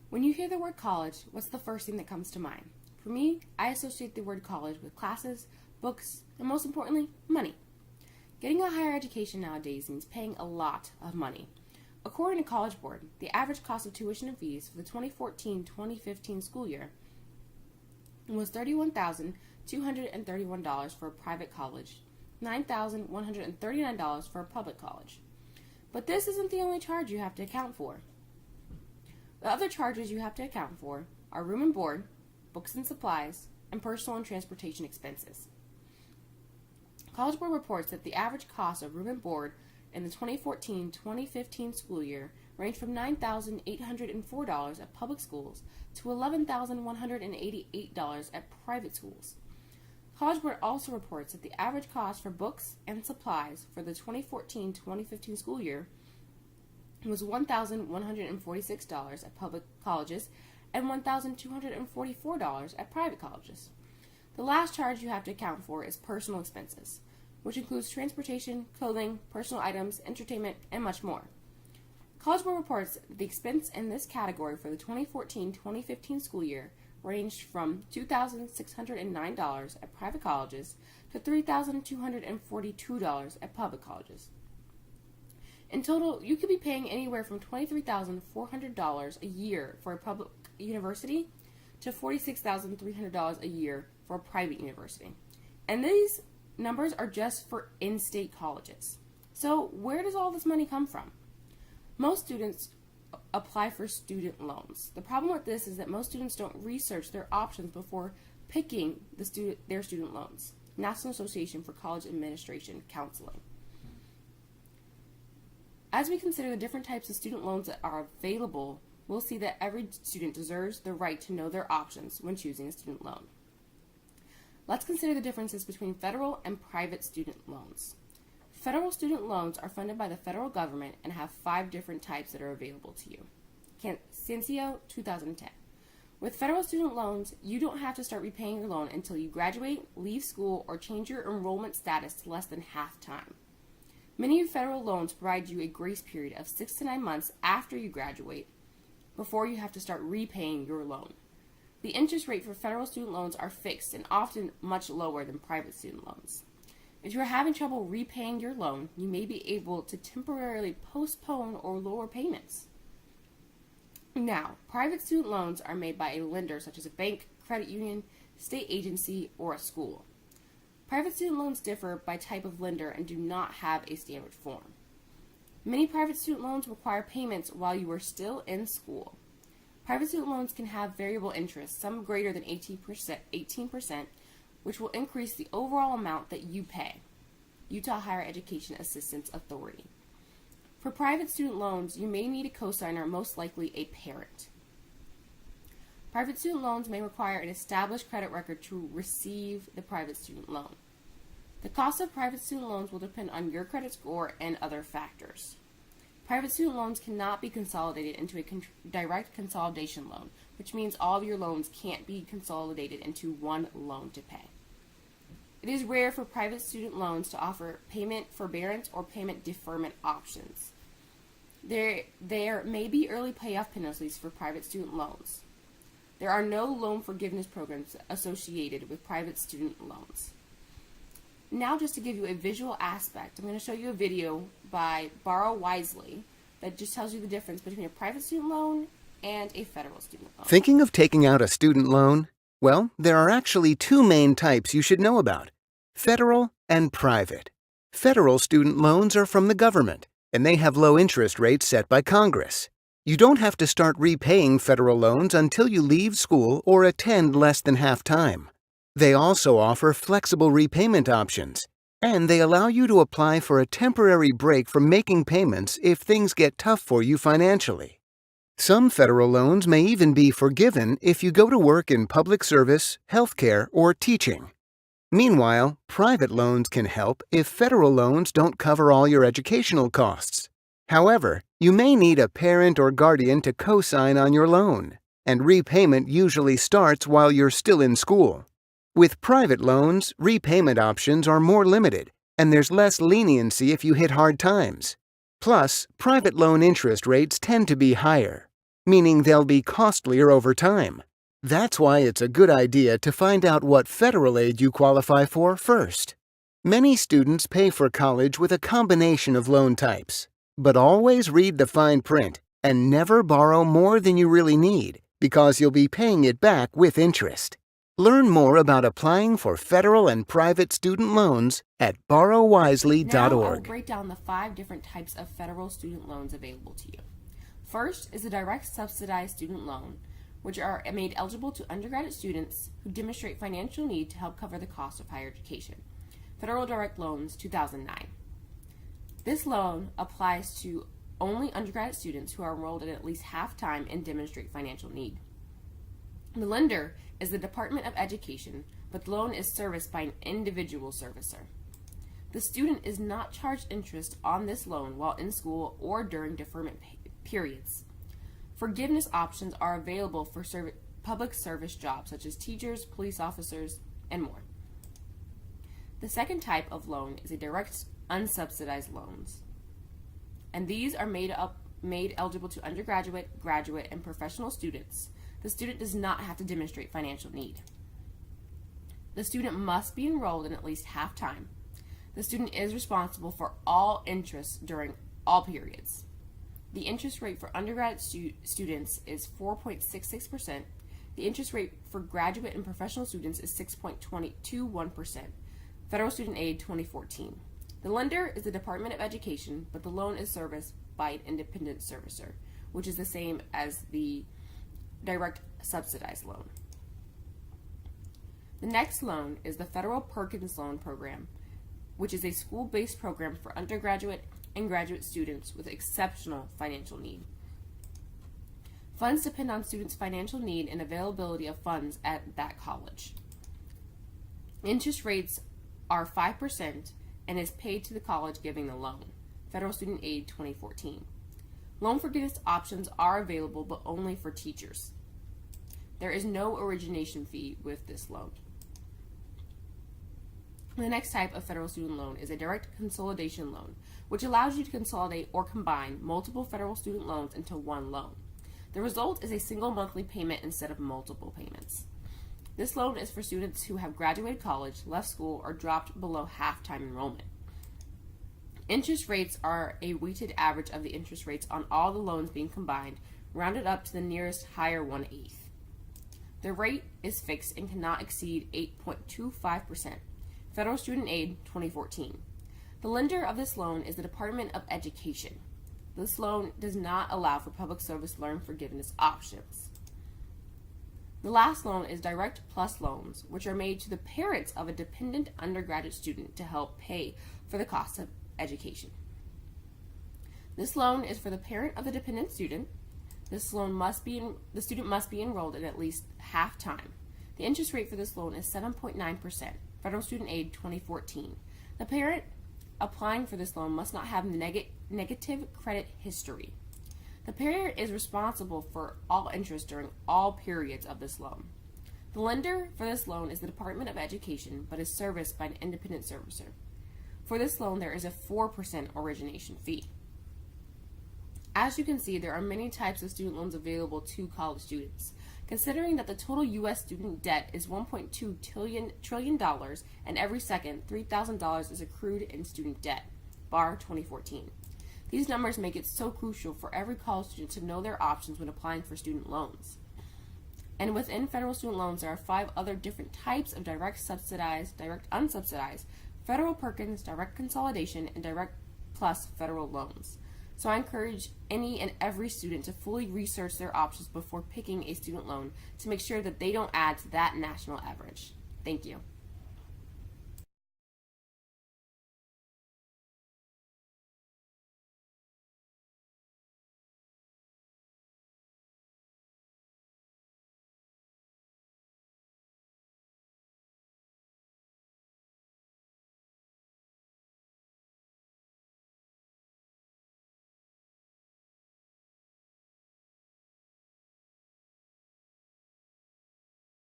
When you hear the word college, what's the first thing that comes to mind? For me, I associate the word college with classes, books, and most importantly, money. Getting a higher education nowadays means paying a lot of money. According to College Board, the average cost of tuition and fees for the 2014-2015 school year was $31,231 for a private college, $9,139 for a public college. But this isn't the only charge you have to account for. The other charges you have to account for are room and board, books and supplies, and personal and transportation expenses. College Board reports that the average cost of room and board in the 2014-2015 school year ranged from $9,804 at public schools to $11,188 at private schools. College Board also reports that the average cost for books and supplies for the 2014-2015 school year was $1,146 at public colleges and $1,244 at private colleges. The last charge you have to account for is personal expenses, which includes transportation, clothing, personal items, entertainment, and much more. College Board reports that the expense in this category for the 2014-2015 school year ranged from $2,609 at private colleges to $3,242 at public colleges. In total, you could be paying anywhere from $23,400 a year for a public university to $46,300 a year for a private university. And these numbers are just for in-state colleges. So where does all this money come from? Most students apply for student loans. The problem with this is that most students don't research their options before picking their student loans. National Association for College Administration Counseling. As we consider the different types of student loans that are available, we'll see that every student deserves the right to know their options when choosing a student loan. Let's consider the differences between federal and private student loans. Federal student loans are funded by the federal government and have 5 different types that are available to you. Cencio, 2010. With federal student loans, you don't have to start repaying your loan until you graduate, leave school, or change your enrollment status to less than half time. Many federal loans provide you a grace period of 6 to 9 months after you graduate before you have to start repaying your loan. The interest rate for federal student loans are fixed and often much lower than private student loans. If you are having trouble repaying your loan, you may be able to temporarily postpone or lower payments. Now, private student loans are made by a lender such as a bank, credit union, state agency, or a school. Private student loans differ by type of lender and do not have a standard form. Many private student loans require payments while you are still in school. Private student loans can have variable interest, some greater than 18%, which will increase the overall amount that you pay. Utah Higher Education Assistance Authority. For private student loans, you may need a cosigner, most likely a parent. Private student loans may require an established credit record to receive the private student loan. The cost of private student loans will depend on your credit score and other factors. Private student loans cannot be consolidated into a direct consolidation loan, which means all of your loans can't be consolidated into one loan to pay. It is rare for private student loans to offer payment forbearance or payment deferment options. There may be early payoff penalties for private student loans. There are no loan forgiveness programs associated with private student loans. Now, just to give you a visual aspect, I'm going to show you a video by Borrow Wisely that just tells you the difference between a private student loan and a federal student loan. Thinking of taking out a student loan? Well, there are actually 2 main types you should know about: federal and private. Federal student loans are from the government, and they have low interest rates set by Congress. You don't have to start repaying federal loans until you leave school or attend less than half time. They also offer flexible repayment options, and they allow you to apply for a temporary break from making payments if things get tough for you financially. Some federal loans may even be forgiven if you go to work in public service, healthcare, or teaching. Meanwhile, private loans can help if federal loans don't cover all your educational costs. However, you may need a parent or guardian to co-sign on your loan, and repayment usually starts while you're still in school. With private loans, repayment options are more limited, and there's less leniency if you hit hard times. Plus, private loan interest rates tend to be higher. meaning they'll be costlier over time. That's why it's a good idea to find out what federal aid you qualify for first. Many students pay for college with a combination of loan types, but always read the fine print and never borrow more than you really need because you'll be paying it back with interest. Learn more about applying for federal and private student loans at borrowwisely.org. Now I will break down the 5 different types of federal student loans available to you. First is a direct subsidized student loan, which are made eligible to undergraduate students who demonstrate financial need to help cover the cost of higher education. Federal Direct Loans 2009. This loan applies to only undergraduate students who are enrolled at least half-time and demonstrate financial need. The lender is the Department of Education, but the loan is serviced by an individual servicer. The student is not charged interest on this loan while in school or during deferment periods. Forgiveness options are available for public service jobs such as teachers, police officers, and more. The second type of loan is a direct unsubsidized loans, and these are made eligible to undergraduate, graduate, and professional students. The student does not have to demonstrate financial need. The student must be enrolled in at least half-time. The student is responsible for all interest during all periods. The interest rate for undergraduate students is 4.66%. The interest rate for graduate and professional students is 6.21%. Federal Student Aid 2014. The lender is the Department of Education, but the loan is serviced by an independent servicer, which is the same as the direct subsidized loan. The next loan is the Federal Perkins Loan Program, which is a school-based program for undergraduate and graduate students with exceptional financial need. Funds depend on students' financial need and availability of funds at that college. Interest rates are 5% and is paid to the college giving the loan. Federal Student Aid 2014. Loan forgiveness options are available, but only for teachers. There is no origination fee with this loan. The next type of federal student loan is a direct consolidation loan, which allows you to consolidate or combine multiple federal student loans into one loan. The result is a single monthly payment instead of multiple payments. This loan is for students who have graduated college, left school, or dropped below half-time enrollment. Interest rates are a weighted average of the interest rates on all the loans being combined, rounded up to the nearest higher 1/8. The rate is fixed and cannot exceed 8.25%. Federal Student Aid 2014. The lender of this loan is the Department of Education. This loan does not allow for public service loan forgiveness options. The last loan is Direct Plus loans, which are made to the parents of a dependent undergraduate student to help pay for the cost of education. This loan is for the parent of the dependent student. The student must be enrolled in at least half-time. The interest rate for this loan is 7.9%. Federal Student Aid 2014. The parent applying for this loan must not have negative credit history. The parent is responsible for all interest during all periods of this loan. The lender for this loan is the Department of Education, but is serviced by an independent servicer. For this loan, there is a 4% origination fee. As you can see, there are many types of student loans available to college students. Considering that the total U.S. student debt is $1.2 trillion and every second $3,000 is accrued in student debt, BAR 2014. These numbers make it so crucial for every college student to know their options when applying for student loans. And within federal student loans, there are 5 other different types of direct subsidized, direct unsubsidized, federal Perkins, direct consolidation, and direct plus federal loans. So I encourage any and every student to fully research their options before picking a student loan to make sure that they don't add to that national average. Thank you.